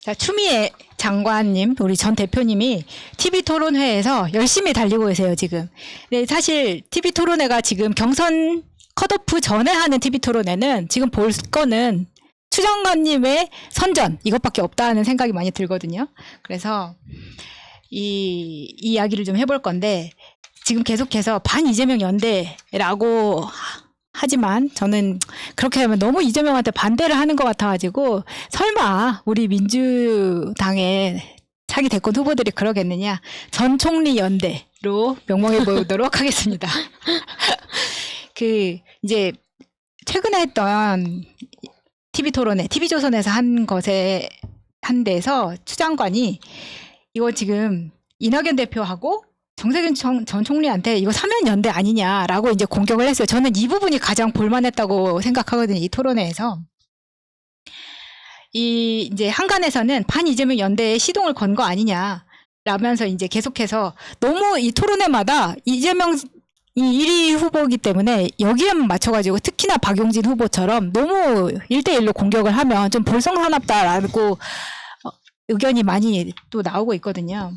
자, 추미애 장관님, 우리 전 대표님이 TV 토론회에서 열심히 달리고 계세요, 지금. 네, 사실 TV 토론회가 지금 경선 컷오프 전에 하는 TV 토론회는 지금 볼 거는 추 장관님의 선전, 이것밖에 없다는 생각이 많이 들거든요. 그래서 이 이야기를 좀 해볼 건데, 지금 계속해서 반 이재명 연대라고 하지만 저는 그렇게 하면 너무 이재명한테 반대를 하는 것 같아가지고 설마 우리 민주당의 차기 대권 후보들이 그러겠느냐. 전 총리 연대로 명명해 보도록 하겠습니다. 이제 최근에 했던 TV 토론회, TV조선에서 한 데서 추 장관이 이거 지금 이낙연 대표하고 정세균 전 총리한테 이거 사면 연대 아니냐라고 이제 공격을 했어요. 저는 이 부분이 가장 볼만했다고 생각하거든요. 이 토론회에서. 이제 한간에서는 반 이재명 연대에 시동을 건 거 아니냐 라면서 이제 계속해서 너무 이 토론회마다 이재명 이 1위 후보이기 때문에 여기에만 맞춰가지고 특히나 박용진 후보처럼 너무 1대1로 공격을 하면 좀 볼성사납다라고 의견이 많이 또 나오고 있거든요.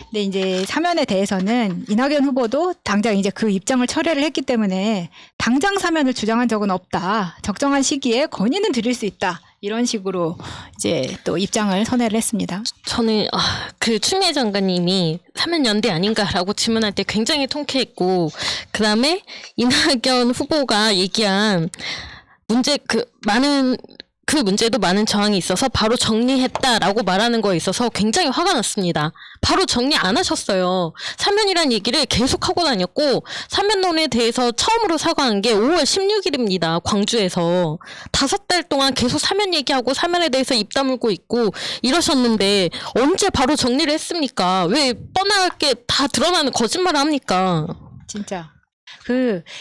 근데 이제 사면에 대해서는 이낙연 후보도 당장 이제 그 입장을 철회를 했기 때문에 당장 사면을 주장한 적은 없다. 적정한 시기에 건의는 드릴 수 있다. 이런 식으로 이제 또 입장을 선회를 했습니다. 저는 그 추미애 장관님이 사면 연대 아닌가라고 질문할 때 굉장히 통쾌했고, 그 다음에 이낙연 후보가 얘기한 문제 그 문제도 많은 저항이 있어서 바로 정리했다라고 말하는 거에 있어서 굉장히 화가 났습니다. 바로 정리 안 하셨어요. 사면이란 얘기를 계속 하고 다녔고, 사면론에 대해서 처음으로 사과한 게 5월 16일입니다. 광주에서. 5달 동안 계속 사면 얘기하고 사면에 대해서 입 다물고 있고 이러셨는데 언제 바로 정리를 했습니까? 왜 뻔하게 다 드러나는 거짓말을 합니까? 진짜.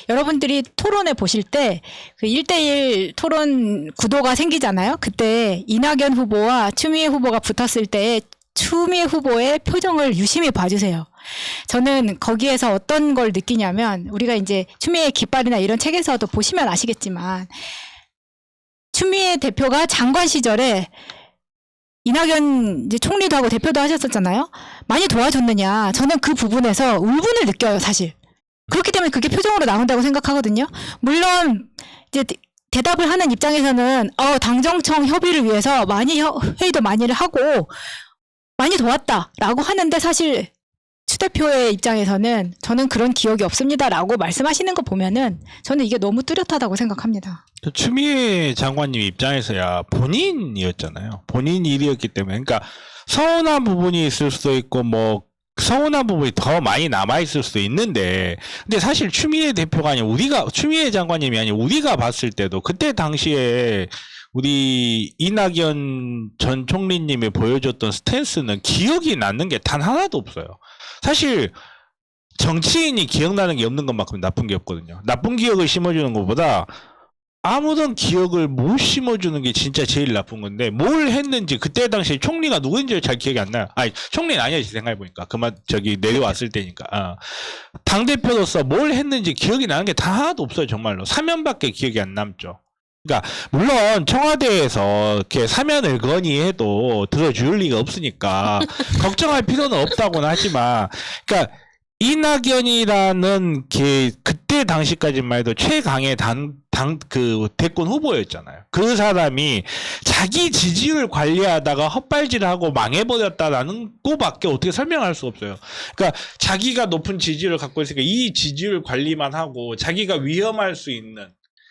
여러분들이 토론회 보실 때, 1대1 토론 구도가 생기잖아요? 그때 이낙연 후보와 추미애 후보가 붙었을 때 추미애 후보의 표정을 유심히 봐주세요. 저는 거기에서 어떤 걸 느끼냐면, 우리가 이제 추미애 깃발이나 이런 책에서도 보시면 아시겠지만, 추미애 대표가 장관 시절에 이낙연 이제 총리도 하고 대표도 하셨었잖아요? 많이 도와줬느냐. 저는 그 부분에서 울분을 느껴요, 사실. 그렇기 때문에 그게 표정으로 나온다고 생각하거든요. 물론 이제 대답을 하는 입장에서는 당정청 협의를 위해서 많이 회의도 많이를 하고 많이 도왔다라고 하는데, 사실 추 대표의 입장에서는 저는 그런 기억이 없습니다라고 말씀하시는 거 보면은 저는 이게 너무 뚜렷하다고 생각합니다. 추미애 장관님 입장에서야 본인이었잖아요. 본인 일이었기 때문에. 그러니까 서운한 부분이 있을 수도 있고 뭐 서운한 부분이 더 많이 남아있을 수도 있는데, 근데 사실 추미애 대표가 아니라 추미애 장관님이 아니라 우리가 봤을 때도 그때 당시에 우리 이낙연 전 총리님이 보여줬던 스탠스는 기억이 남는 게 단 하나도 없어요. 사실 정치인이 기억나는 게 없는 것만큼 나쁜 게 없거든요. 나쁜 기억을 심어주는 것보다 아무런 기억을 못 심어주는 게 진짜 제일 나쁜 건데, 뭘 했는지 그때 당시에 총리가 누구인지 잘 기억이 안 나요. 아니, 총리는 아니었지, 생각해보니까. 내려왔을 때니까. 당대표로서 뭘 했는지 기억이 나는 게 다 하나도 없어요, 정말로. 사면밖에 기억이 안 남죠. 그러니까, 물론 청와대에서 이렇게 사면을 건의해도 들어줄 리가 없으니까, 걱정할 필요는 없다고는 하지만, 그러니까, 이낙연이라는 그때 당시까지만 해도 최강의 대권 후보였잖아요. 그 사람이 자기 지지율 관리하다가 헛발질하고 망해버렸다라는 거밖에 어떻게 설명할 수 없어요. 그러니까 자기가 높은 지지율을 갖고 있으니까 이 지지율 관리만 하고 자기가 위험할 수 있는,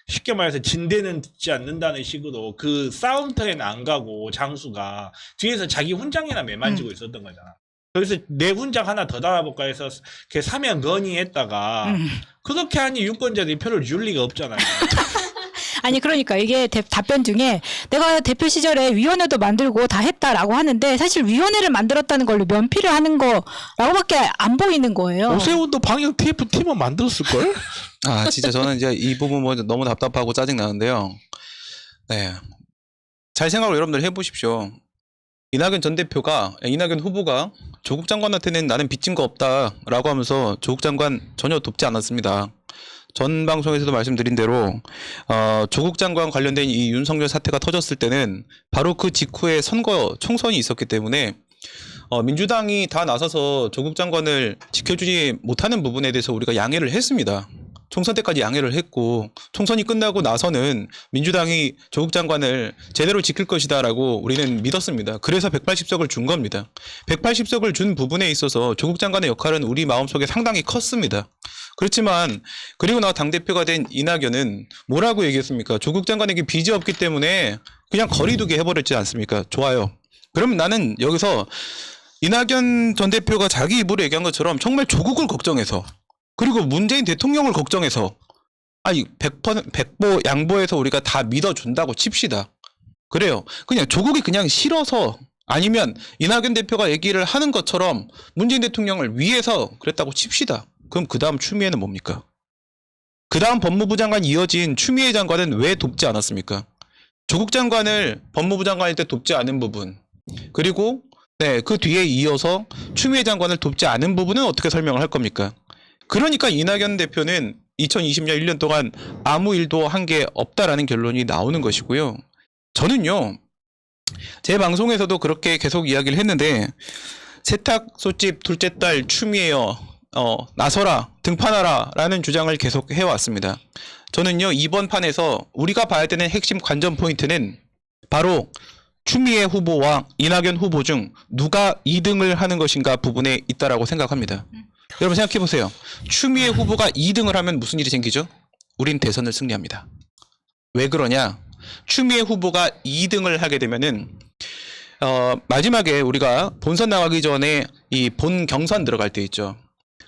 쉽게 말해서 진대는 듣지 않는다는 식으로 그 싸움터에는 안 가고 장수가 뒤에서 자기 훈장이나 매만지고 있었던 거잖아. 그래서 내 훈장 하나 더 달아볼까 해서 사면 건의했다가 그렇게 하니 유권자들이 표를 줄 리가 없잖아요. 아니 그러니까 이게 답변 중에 내가 대표 시절에 위원회도 만들고 다 했다라고 하는데, 사실 위원회를 만들었다는 걸로 면피를 하는 거라고밖에 안 보이는 거예요. 오세훈도 방역 TF 팀은 만들었을걸? 진짜 저는 이제 이 부분 너무 답답하고 짜증나는데요. 네. 잘 생각을 여러분들 해보십시오. 이낙연 후보가 조국 장관한테는 나는 빚진 거 없다라고 하면서 조국 장관 전혀 돕지 않았습니다. 전 방송에서도 말씀드린 대로 조국 장관 관련된 이 윤석열 사태가 터졌을 때는 바로 그 직후에 선거 총선이 있었기 때문에 민주당이 다 나서서 조국 장관을 지켜주지 못하는 부분에 대해서 우리가 양해를 했습니다. 총선 때까지 양해를 했고 총선이 끝나고 나서는 민주당이 조국 장관을 제대로 지킬 것이다라고 우리는 믿었습니다. 그래서 180석을 준 겁니다. 180석을 준 부분에 있어서 조국 장관의 역할은 우리 마음속에 상당히 컸습니다. 그렇지만 그리고 나서 당대표가 된 이낙연은 뭐라고 얘기했습니까? 조국 장관에게 빚이 없기 때문에 그냥 거리두기 해버렸지 않습니까? 좋아요. 그럼 나는 여기서 이낙연 전 대표가 자기 입으로 얘기한 것처럼 정말 조국을 걱정해서 그리고 문재인 대통령을 걱정해서 아니 100% 백보 양보해서 우리가 다 믿어준다고 칩시다. 그래요. 그냥 조국이 그냥 싫어서 아니면 이낙연 대표가 얘기를 하는 것처럼 문재인 대통령을 위해서 그랬다고 칩시다. 그럼 그 다음 추미애는 뭡니까? 그 다음 법무부 장관 이어진 추미애 장관은 왜 돕지 않았습니까? 조국 장관을 법무부 장관일 때 돕지 않은 부분 그리고 그 뒤에 이어서 추미애 장관을 돕지 않은 부분은 어떻게 설명을 할 겁니까? 그러니까 이낙연 대표는 2020년 1년 동안 아무 일도 한 게 없다라는 결론이 나오는 것이고요. 저는요. 제 방송에서도 그렇게 계속 이야기를 했는데 세탁소집 둘째 딸 추미애여 나서라 등판하라 라는 주장을 계속 해왔습니다. 저는요. 이번 판에서 우리가 봐야 되는 핵심 관전 포인트는 바로 추미애 후보와 이낙연 후보 중 누가 2등을 하는 것인가 부분에 있다라고 생각합니다. 여러분 생각해 보세요. 추미애 후보가 2등을 하면 무슨 일이 생기죠? 우린 대선을 승리합니다. 왜 그러냐? 추미애 후보가 2등을 하게 되면은 마지막에 우리가 본선 나가기 전에 이 본 경선 들어갈 때 있죠.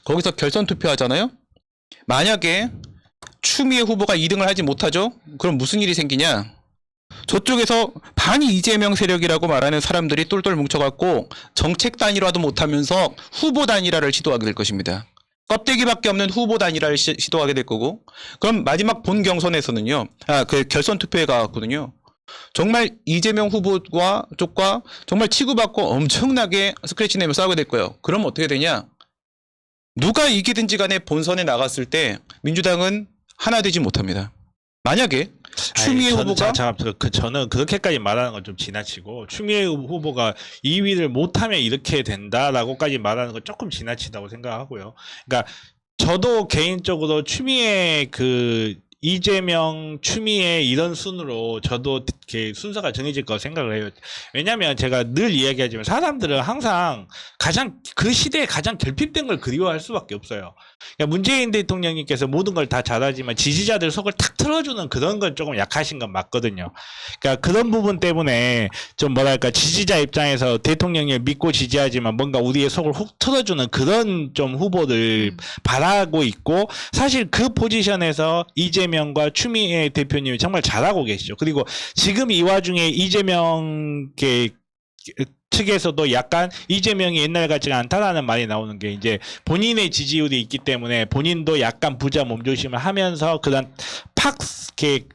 거기서 결선 투표하잖아요. 만약에 추미애 후보가 2등을 하지 못하죠? 그럼 무슨 일이 생기냐? 저쪽에서 반이 이재명 세력이라고 말하는 사람들이 똘똘 뭉쳐갖고 정책 단일화도 못하면서 후보 단일화를 시도하게 될 것입니다. 껍데기밖에 없는 후보 단일화를 시도하게 될 거고 그럼 마지막 본 경선에서는요. 그 결선 투표에 가거든요. 정말 이재명 후보와 쪽과 정말 치고받고 엄청나게 스크래치 내며 싸우게 될 거예요. 그럼 어떻게 되냐? 누가 이기든지 간에 본선에 나갔을 때 민주당은 하나 되지 못합니다. 만약에 추미애 후보가 저는 그렇게까지 말하는 건 좀 지나치고 추미애 후보가 2위를 못하면 이렇게 된다라고까지 말하는 건 조금 지나치다고 생각하고요. 그러니까 저도 개인적으로 추미애 이재명, 추미애 이런 순으로 저도 이렇게 순서가 정해질 거라고 생각을 해요. 왜냐하면 제가 늘 이야기하지만 사람들은 항상 그 시대에 가장 결핍된 걸 그리워할 수밖에 없어요. 그러니까 문재인 대통령님께서 모든 걸 다 잘하지만 지지자들 속을 탁 틀어주는 그런 건 조금 약하신 건 맞거든요. 그러니까 그런 부분 때문에 좀 뭐랄까 지지자 입장에서 대통령을 믿고 지지하지만 뭔가 우리의 속을 훅 틀어주는 그런 좀 후보들 바라고 있고 사실 그 포지션에서 이재명과 추미애 대표님이 정말 잘하고 계시죠. 그리고 지금 이 와중에 이재명 측에서도 약간 이재명이 옛날 같지가 않다라는 말이 나오는 게 이제 본인의 지지율이 있기 때문에 본인도 약간 부자 몸조심을 하면서 그런 이렇게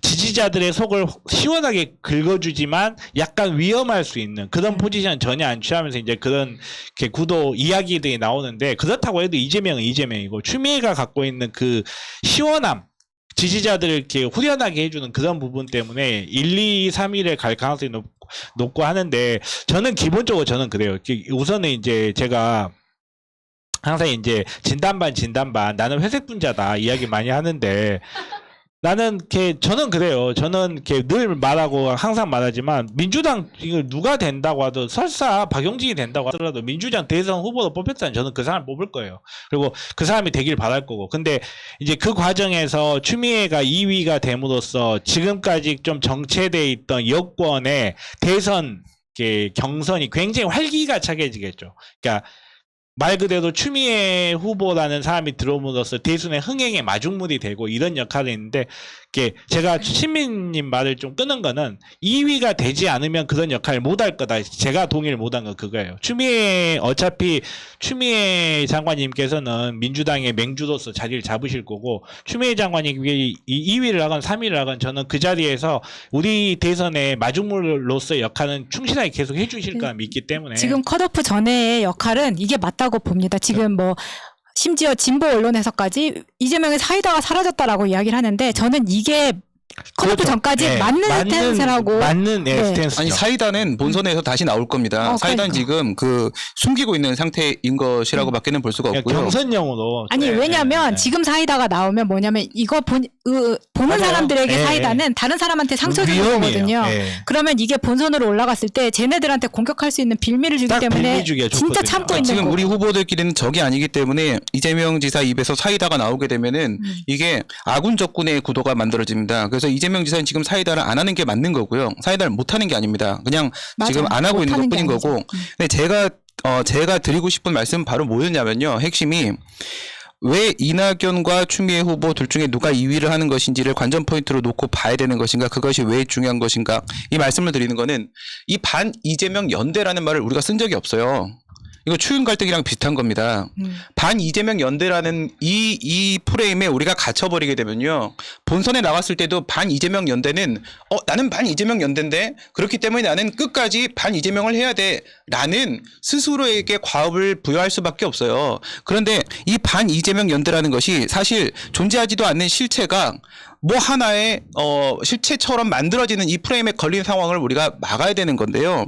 지지자들의 속을 시원하게 긁어주지만 약간 위험할 수 있는 그런 포지션 전혀 안 취하면서 이제 그런 구도 이야기들이 나오는데 그렇다고 해도 이재명은 이재명이고 추미애가 갖고 있는 그 시원함 지지자들을 이렇게 후련하게 해주는 그런 부분 때문에 1, 2, 3위를 갈 가능성이 높고 하는데 저는 기본적으로 저는 그래요. 우선은 이제 제가 항상 이제 진단반 나는 회색 분자다 이야기 많이 하는데 나는 저는 그래요. 저는 늘 말하고 항상 말하지만 민주당 이거 누가 된다고 하도 설사 박용진이 된다고 하더라도 민주당 대선 후보로 뽑혔다면 저는 그 사람을 뽑을 거예요. 그리고 그 사람이 되길 바랄 거고. 근데 이제 그 과정에서 추미애가 2위가 됨으로써 지금까지 좀 정체돼 있던 여권의 대선 경선이 굉장히 활기가차게지겠죠. 그러니까 말 그대로 추미애 후보라는 사람이 들어옴으로써 대선의 흥행의 마중물이 되고 이런 역할이 있는데 제가 신민님 말을 좀 끄는 거는 2위가 되지 않으면 그런 역할을 못할 거다. 제가 동의를 못한 건 그거예요. 어차피 추미애 장관님께서는 민주당의 맹주로서 자리를 잡으실 거고 추미애 장관님이 2위를 하건 3위를 하건 저는 그 자리에서 우리 대선의 마중물로서 역할은 충실하게 계속 해주실 거라 믿기 때문에 지금 컷오프 전에의 역할은 이게 맞다고 봅니다. 지금 심지어 진보 언론에서까지 이재명의 사이다가 사라졌다라고 이야기를 하는데 저는 이게 컷오프 그렇죠. 전까지 예, 맞는 스탠스라고. 맞는 네. 스탠스죠. 아니 사이다는 본선에서 다시 나올 겁니다. 사이다는 그러니까. 지금 그 숨기고 있는 상태인 것이라고밖에는 볼 수가 그냥 없고요. 경선용으로. 아니 네, 왜냐면 네, 네. 지금 사이다가 나오면 뭐냐면 이거 보는 맞아요. 사람들에게 예, 사이다는 다른 사람한테 상처 주는 위험해요. 거거든요. 예. 그러면 이게 본선으로 올라갔을 때 쟤네들한테 공격할 수 있는 빌미를 주기 딱 때문에 빌미 주기가 진짜 좋거든요. 참고 있는 지금 거. 우리 후보들끼리는 적이 아니기 때문에 이재명 지사 입에서 사이다가 나오게 되면은 이게 아군 적군의 구도가 만들어집니다. 그래서 이재명 지사는 지금 사이다를 안 하는 게 맞는 거고요. 사이다를 못 하는 게 아닙니다. 그냥 맞아. 지금 안 하고 있는 못하는 게 것뿐인 거고. 아니죠. 근데 제가 드리고 싶은 말씀은 바로 뭐였냐면요. 핵심이 왜 이낙연과 추미애 후보 둘 중에 누가 2위를 하는 것인지를 관전 포인트로 놓고 봐야 되는 것인가, 그것이 왜 중요한 것인가, 이 말씀을 드리는 거는 이 반 이재명 연대라는 말을 우리가 쓴 적이 없어요. 이거 추윤 갈등이랑 비슷한 겁니다. 반 이재명 연대라는 이 프레임에 우리가 갇혀버리게 되면요. 본선에 나갔을 때도 반 이재명 연대는 나는 반 이재명 연대인데 그렇기 때문에 나는 끝까지 반 이재명을 해야 돼라는 스스로에게 과업을 부여할 수밖에 없어요. 그런데 이 반 이재명 연대라는 것이 사실 존재하지도 않는 실체가 뭐 하나의 실체처럼 만들어지는 이 프레임에 걸린 상황을 우리가 막아야 되는 건데요.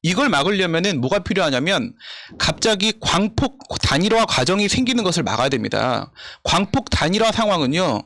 이걸 막으려면은 뭐가 필요하냐면 갑자기 광폭 단일화 과정이 생기는 것을 막아야 됩니다. 광폭 단일화 상황은요.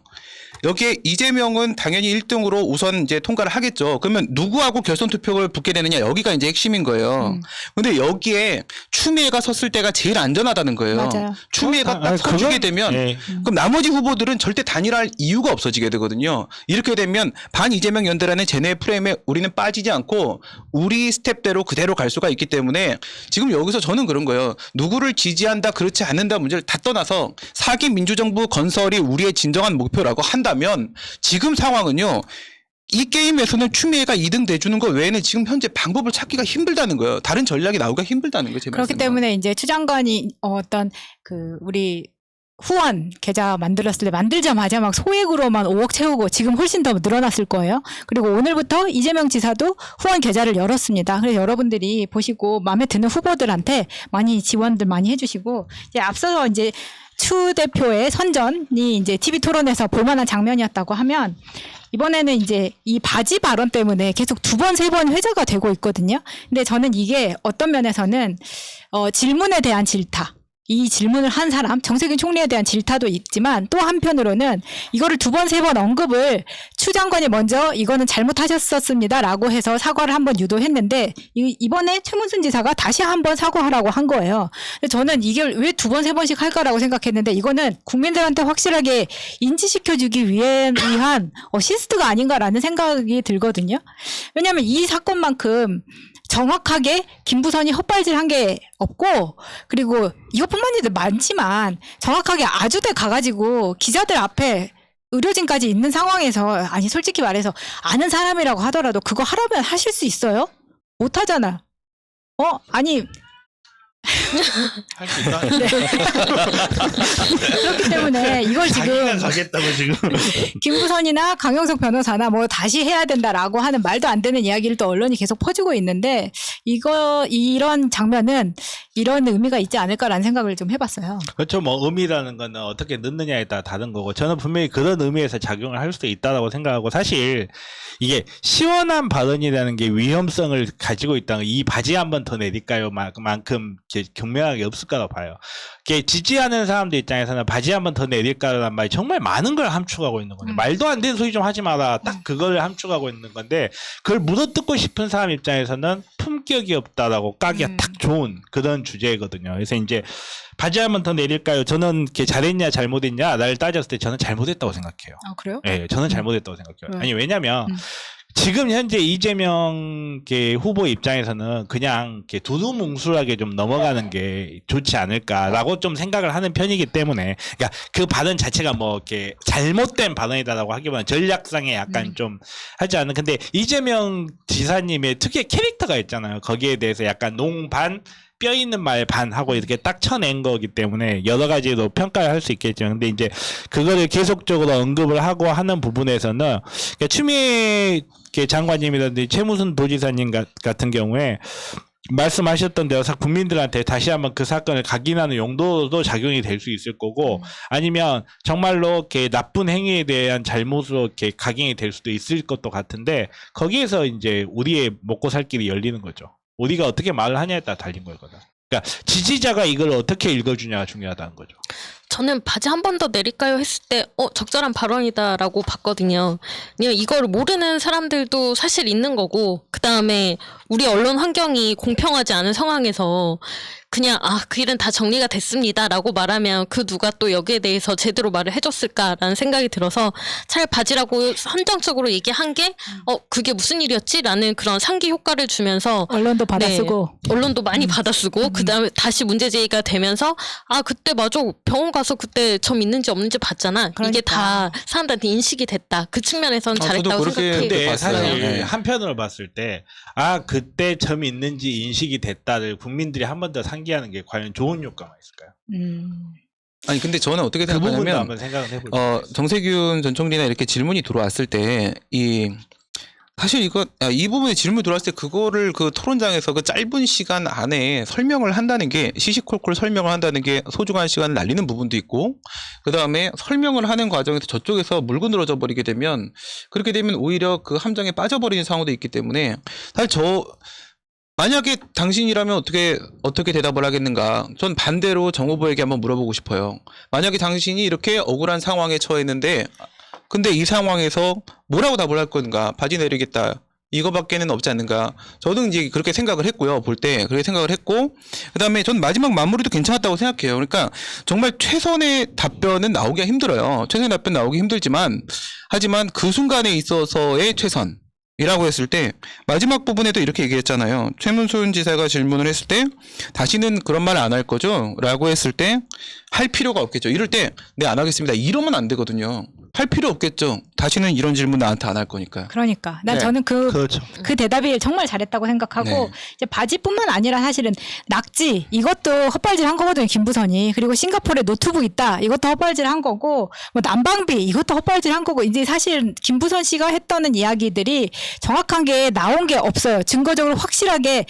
여기에 이재명은 당연히 1등으로 우선 이제 통과를 하겠죠. 그러면 누구하고 결선 투표를 붙게 되느냐, 여기가 이제 핵심인 거예요. 근데 여기에 추미애가 섰을 때가 제일 안전하다는 거예요. 맞아요. 추미애가 딱 서주게 되면 예. 그럼 나머지 후보들은 절대 단일화할 이유가 없어지게 되거든요. 이렇게 되면 반 이재명 연대라는 쟤네의 프레임에 우리는 빠지지 않고 우리 스텝대로 그대로 갈 수가 있기 때문에 지금 여기서 저는 그런 거예요. 누구를 지지한다 그렇지 않는다 문제를 다 떠나서 4기 민주정부 건설이 우리의 진정한 목표라고 한다면 지금 상황은요. 이 게임에서는 추미애가 2등 내주는 거 외에는 지금 현재 방법을 찾기가 힘들다는 거예요. 다른 전략이 나오기가 힘들다는 거예요. 제 그렇기 말씀은. 때문에 이제 추 장관이 어떤 우리 후원 계좌 만들었을 때 만들자마자 막 소액으로만 5억 채우고 지금 훨씬 더 늘어났을 거예요. 그리고 오늘부터 이재명 지사도 후원 계좌를 열었습니다. 그래서 여러분들이 보시고 마음에 드는 후보들한테 많이 지원들 많이 해주시고 이제 앞서서 이제 추 대표의 선전이 이제 TV 토론에서 볼만한 장면이었다고 하면 이번에는 이제 이 바지 발언 때문에 계속 2번, 3번 회자가 되고 있거든요. 근데 저는 이게 어떤 면에서는 질문에 대한 질타. 이 질문을 한 사람, 정세균 총리에 대한 질타도 있지만 또 한편으로는 이거를 2번, 3번 언급을 추 장관이 먼저 이거는 잘못하셨었습니다라고 해서 사과를 한번 유도했는데 이번에 최문순 지사가 다시 한번 사과하라고 한 거예요. 저는 이걸 왜 2번, 3번씩 할까라고 생각했는데 이거는 국민들한테 확실하게 인지시켜주기 위한 어시스트가 아닌가라는 생각이 들거든요. 왜냐하면 이 사건만큼 정확하게 김부선이 헛발질한 게 없고 그리고 이것뿐만 아니라 많지만 정확하게 아주대 가가지고 기자들 앞에 의료진까지 있는 상황에서 아니 솔직히 말해서 아는 사람이라고 하더라도 그거 하라면 하실 수 있어요? 못하잖아. 아니 할 수 있다. 네. 그렇기 때문에 이걸 지금 가겠다고 지금. 김부선이나 강영석 변호사나 뭐 다시 해야 된다라고 하는 말도 안 되는 이야기를 또 언론이 계속 퍼주고 있는데 이런 장면은 이런 의미가 있지 않을까라는 생각을 좀 해봤어요. 그렇죠. 뭐 의미라는 거는 어떻게 넣느냐에 따라 다른 거고 저는 분명히 그런 의미에서 작용을 할 수도 있다고 생각하고 사실 이게 시원한 발언이라는 게 위험성을 가지고 있다는 이 바지 한 번 더 내릴까요? 만큼 경명하게 없을 거라고 봐요. 지지하는 사람들 입장에서는 바지 한 번 더 내릴까라는 말이 정말 많은 걸 함축하고 있는 거예요. 말도 안 되는 소리 좀 하지 마라. 딱 그걸 함축하고 있는 건데 그걸 물어뜯고 싶은 사람 입장에서는 품격이 없다라고 까기가 딱 좋은 그런 주제거든요. 그래서 이제 바지 한 번 더 내릴까요? 저는 잘했냐 잘못했냐 나를 따졌을 때 저는 잘못했다고 생각해요. 아 그래요? 네, 저는 잘못했다고 생각해요. 아니 왜냐면 지금 현재 이재명 후보 입장에서는 그냥 두루뭉술하게 좀 넘어가는 게 좋지 않을까라고 좀 생각을 하는 편이기 때문에, 그러니까 그 발언 자체가 뭐 잘못된 발언이다라고 하기보다는 전략상에 약간 좀 하지 않은. 근데 이재명 지사님의 특유의 캐릭터가 있잖아요. 거기에 대해서 약간 농반 뼈 있는 말 반 하고 이렇게 딱 쳐낸 거기 때문에 여러 가지로 평가를 할 수 있겠죠. 근데 이제 그거를 계속적으로 언급을 하고 하는 부분에서는 그러니까 추미애 장관님이라든지 최무순 도지사님 같은 경우에 말씀하셨던 대로 국민들한테 다시 한번 그 사건을 각인하는 용도도 작용이 될 수 있을 거고 아니면 정말로 이렇게 나쁜 행위에 대한 잘못으로 이렇게 각인이 될 수도 있을 것도 같은데 거기에서 이제 우리의 먹고 살 길이 열리는 거죠. 우리가 어떻게 말을 하냐에 따라 달린 거거든. 그러니까 지지자가 이걸 어떻게 읽어주냐가 중요하다는 거죠. 저는 바지 한 번 더 내릴까요 했을 때 적절한 발언이다라고 봤거든요. 그냥 이걸 모르는 사람들도 사실 있는 거고 그다음에 우리 언론 환경이 공평하지 않은 상황에서 그냥 그 일은 다 정리가 됐습니다라고 말하면 그 누가 또 여기에 대해서 제대로 말을 해줬을까라는 생각이 들어서 차라리 바지라고 한정적으로 얘기한 게 그게 무슨 일이었지라는 그런 상기 효과를 주면서 언론도 받아쓰고 언론도 많이 받아쓰고 그다음에 다시 문제 제기가 되면서 그때 맞아 병원 가서 그때 점 있는지 없는지 봤잖아. 이게 다 사람들한테 인식이 됐다. 그 측면에서는 잘했다고 생각해요. 근데 사실 네. 한편으로 봤을 때 그때 점이 있는지 인식이 됐다를 국민들이 한 번 더 상기하는 게 과연 좋은 효과가 있을까요? 아니 근데 저는 어떻게 그 부분도 생각하냐면 한번 생각을 해볼게요. 정세균 전 총리나 이렇게 질문이 들어왔을 때 사실 이 부분에 질문 들어왔을 때 그거를 그 토론장에서 그 짧은 시간 안에 설명을 한다는 게 시시콜콜 설명을 한다는 게 소중한 시간을 날리는 부분도 있고 그 다음에 설명을 하는 과정에서 저쪽에서 물고 늘어져 버리게 되면 그렇게 되면 오히려 그 함정에 빠져버리는 상황도 있기 때문에 사실 만약에 당신이라면 어떻게 대답을 하겠는가? 전 반대로 정 후보에게 한번 물어보고 싶어요. 만약에 당신이 이렇게 억울한 상황에 처했는데 근데 이 상황에서 뭐라고 답을 할 건가? 바지 내리겠다. 이거밖에는 없지 않는가? 저도 이제 그렇게 생각을 했고요. 볼 때 그렇게 생각을 했고 그다음에 전 마지막 마무리도 괜찮았다고 생각해요. 그러니까 정말 최선의 답변은 나오기가 힘들어요. 최선의 답변 나오기 힘들지만 하지만 그 순간에 있어서의 최선 이라고 했을 때 마지막 부분에도 이렇게 얘기했잖아요. 최문순 지사가 질문을 했을 때 다시는 그런 말 안 할 거죠? 라고 했을 때 할 필요가 없겠죠. 이럴 때 네, 안 하겠습니다. 이러면 안 되거든요. 할 필요 없겠죠. 다시는 이런 질문 나한테 안 할 거니까. 그러니까 난 네. 저는 그렇죠. 그 대답이 정말 잘했다고 생각하고 네. 이제 바지뿐만 아니라 사실은 낙지 이것도 헛발질한 거거든요. 김부선이. 그리고 싱가포르에 노트북 있다 이것도 헛발질한 거고 뭐 난방비 이것도 헛발질한 거고 이제 사실 김부선 씨가 했던 이야기들이 정확한 게 나온 게 없어요. 증거적으로 확실하게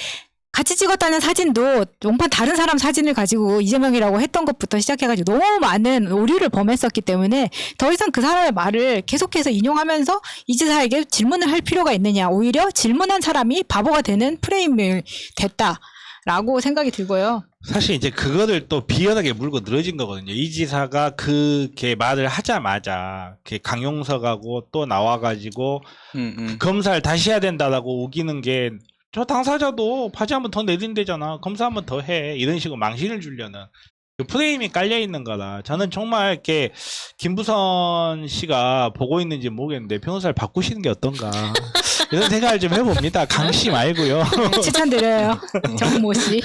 같이 찍었다는 사진도 용판 다른 사람 사진을 가지고 이재명이라고 했던 것부터 시작해가지고 너무 많은 오류를 범했었기 때문에 더 이상 그 사람의 말을 계속해서 인용하면서 이 지사에게 질문을 할 필요가 있느냐. 오히려 질문한 사람이 바보가 되는 프레임이 됐다라고 생각이 들고요. 사실 이제 그거를 또 비열하게 물고 늘어진 거거든요. 이 지사가 그렇게 말을 하자마자 강용석하고 또 나와가지고 검사를 다시 해야 된다라고 우기는 게 저 당사자도 바지 한번 더 내린대잖아. 검사 한번 더 해. 이런 식으로 망신을 주려는 그 프레임이 깔려 있는 거라. 저는 정말 이렇게 김부선 씨가 보고 있는지 모르겠는데 변호사를 바꾸시는 게 어떤가 이런 생각을 좀 해봅니다. 강 씨 말고요. 네, 추천드려요. 정모 씨.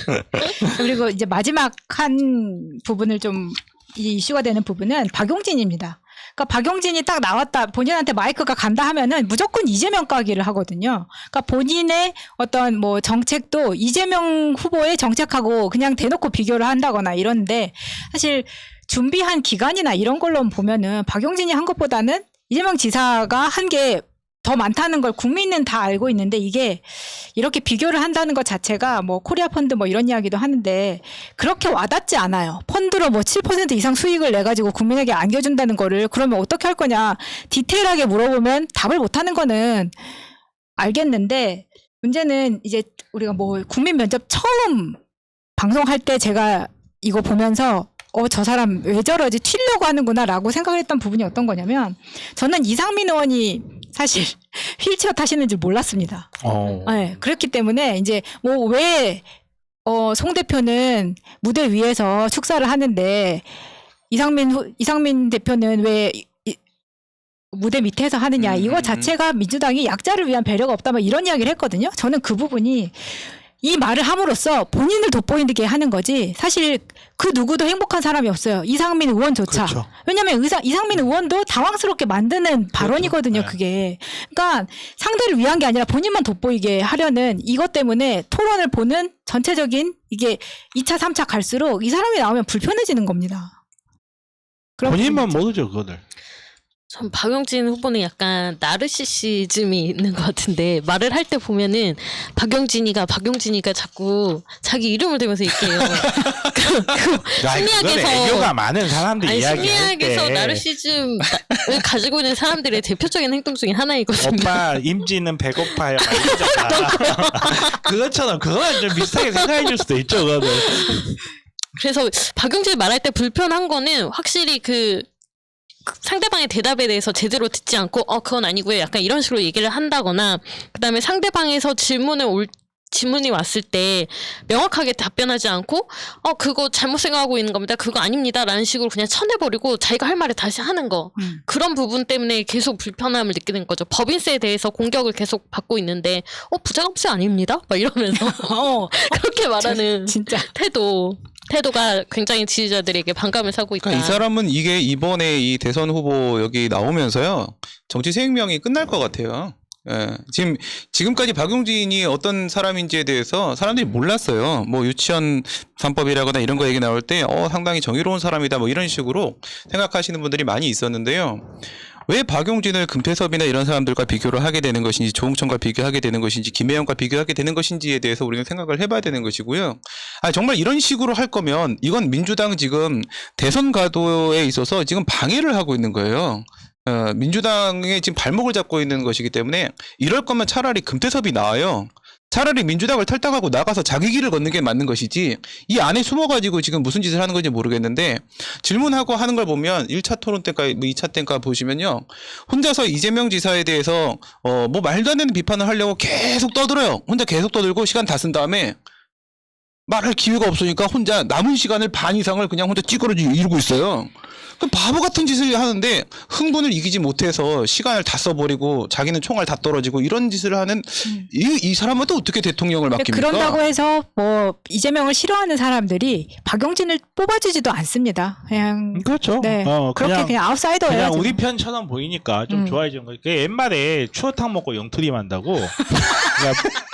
그리고 이제 마지막 한 부분을 좀 이 이슈가 되는 부분은 박용진입니다. 그러니까 박용진이 딱 나왔다 본인한테 마이크가 간다 하면은 무조건 이재명 까기를 하거든요. 그러니까 본인의 어떤 뭐 정책도 이재명 후보의 정책하고 그냥 대놓고 비교를 한다거나 이런데 사실 준비한 기간이나 이런 걸로 보면은 박용진이 한 것보다는 이재명 지사가 한 게 더 많다는 걸 국민은 다 알고 있는데 이게 이렇게 비교를 한다는 것 자체가 뭐 코리아 펀드 뭐 이런 이야기도 하는데 그렇게 와닿지 않아요. 펀드로 뭐 7% 이상 수익을 내가지고 국민에게 안겨준다는 거를 그러면 어떻게 할 거냐 디테일하게 물어보면 답을 못하는 거는 알겠는데 문제는 이제 우리가 뭐 국민 면접 처음 방송할 때 제가 이거 보면서 저 사람 왜 저러지 튀려고 하는구나 라고 생각을 했던 부분이 어떤 거냐면 저는 이상민 의원이 사실 휠체어 타시는 줄 몰랐습니다. 네, 그렇기 때문에 이제 뭐 왜 송 대표는 무대 위에서 축사를 하는데 이상민 대표는 왜 무대 밑에서 하느냐 이거 자체가 민주당이 약자를 위한 배려가 없다 뭐 이런 이야기를 했거든요. 저는 그 부분이 이 말을 함으로써 본인을 돋보이게 하는 거지 사실 그 누구도 행복한 사람이 없어요. 이상민 의원조차. 그렇죠. 왜냐하면 이상민 의원도 당황스럽게 만드는 발언이거든요. 그렇죠. 그게. 그러니까 상대를 위한 게 아니라 본인만 돋보이게 하려는 이것 때문에 토론을 보는 전체적인 이게 2차 3차 갈수록 이 사람이 나오면 불편해지는 겁니다. 본인만 모르죠 그거를. 전 박용진 후보는 약간 나르시시즘이 있는 것 같은데 말을 할 때 보면은 박용진이가 자꾸 자기 이름을 대면서 얘기해요. 그건 애교가 많은 사람들 아니 이야기할 심리학에서 때 나르시즘을 가지고 있는 사람들의 대표적인 행동 중에 하나이거든요. 오빠 임지는 배고파요 막 이러잖아. 그것처럼 그거는 좀 비슷하게 생각해 줄 수도 있죠. 그거는. 그래서 박용진 말할 때 불편한 거는 확실히 그 상대방의 대답에 대해서 제대로 듣지 않고 그건 아니고요 약간 이런 식으로 얘기를 한다거나 그다음에 상대방에서 질문이 왔을 때 명확하게 답변하지 않고 그거 잘못 생각하고 있는 겁니다. 그거 아닙니다. 라는 식으로 그냥 쳐내버리고 자기가 할 말을 다시 하는 거. 그런 부분 때문에 계속 불편함을 느끼는 거죠. 법인세에 대해서 공격을 계속 받고 있는데 부자금세 아닙니다. 막 이러면서 그렇게 말하는 진짜. 태도가 굉장히 지지자들에게 반감을 사고 있다. 그러니까 이 사람은 이게 이번에 이 대선 후보 여기 나오면서요 정치 생명이 끝날 것 같아요. 예. 지금까지 박용진이 어떤 사람인지에 대해서 사람들이 몰랐어요. 뭐 유치원 3법이라거나 이런 거 얘기 나올 때 상당히 정의로운 사람이다 뭐 이런 식으로 생각하시는 분들이 많이 있었는데요. 왜 박용진을 금태섭이나 이런 사람들과 비교를 하게 되는 것인지, 조홍천과 비교하게 되는 것인지, 김혜영과 비교하게 되는 것인지에 대해서 우리는 생각을 해봐야 되는 것이고요. 정말 이런 식으로 할 거면 이건 민주당 지금 대선 가도에 있어서 지금 방해를 하고 있는 거예요. 민주당의 지금 발목을 잡고 있는 것이기 때문에 이럴 거면 차라리 금태섭이 나아요. 차라리 민주당을 탈당하고 나가서 자기 길을 걷는 게 맞는 것이지 이 안에 숨어가지고 지금 무슨 짓을 하는 건지 모르겠는데 질문하고 하는 걸 보면 1차 토론 때까 2차 때까 보시면요. 혼자서 이재명 지사에 대해서 뭐 말도 안 되는 비판을 하려고 계속 떠들어요. 혼자 계속 떠들고 시간 다 쓴 다음에 말할 기회가 없으니까 혼자 남은 시간을 반 이상을 그냥 혼자 찌그러지 이러고 있어요. 그 바보 같은 짓을 하는데 흥분을 이기지 못해서 시간을 다 써버리고 자기는 총알 다 떨어지고 이런 짓을 하는 이 사람은 또 어떻게 대통령을 맡깁니까? 그런다고 해서 뭐 이재명을 싫어하는 사람들이 박용진을 뽑아주지도 않습니다. 그냥 그렇죠. 네. 그렇게 그냥 아웃사이더예요. 그냥 지금. 우리 편처럼 보이니까 좀 좋아해지는 거예요. 옛말에 추어탕 먹고 영투림 한다고.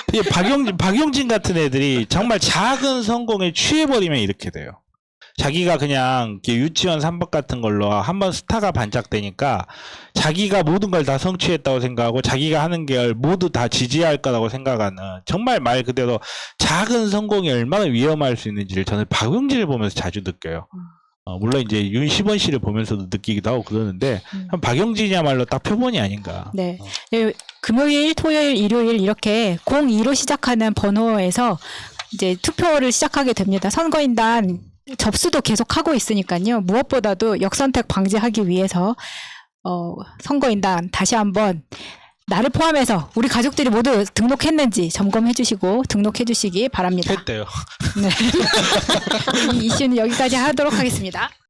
그러니까 박용진 같은 애들이 정말 작은 성공에 취해버리면 이렇게 돼요. 자기가 그냥 유치원 3법 같은 걸로 한번 스타가 반짝되니까 자기가 모든 걸 다 성취했다고 생각하고 자기가 하는 게 모두 다 지지할 거라고 생각하는 정말 말 그대로 작은 성공이 얼마나 위험할 수 있는지를 저는 박용진을 보면서 자주 느껴요. 물론 이제 윤시번 씨를 보면서도 느끼기도 하고 그러는데 박용진이야말로 딱 표본이 아닌가. 네. 금요일, 토요일, 일요일 이렇게 02로 시작하는 번호에서 이제 투표를 시작하게 됩니다. 선거인단 접수도 계속 하고 있으니까요. 무엇보다도 역선택 방지하기 위해서 선거인단 다시 한번 나를 포함해서 우리 가족들이 모두 등록했는지 점검해 주시고 등록해 주시기 바랍니다. 했대요. 네. 이 이슈는 여기까지 하도록 하겠습니다.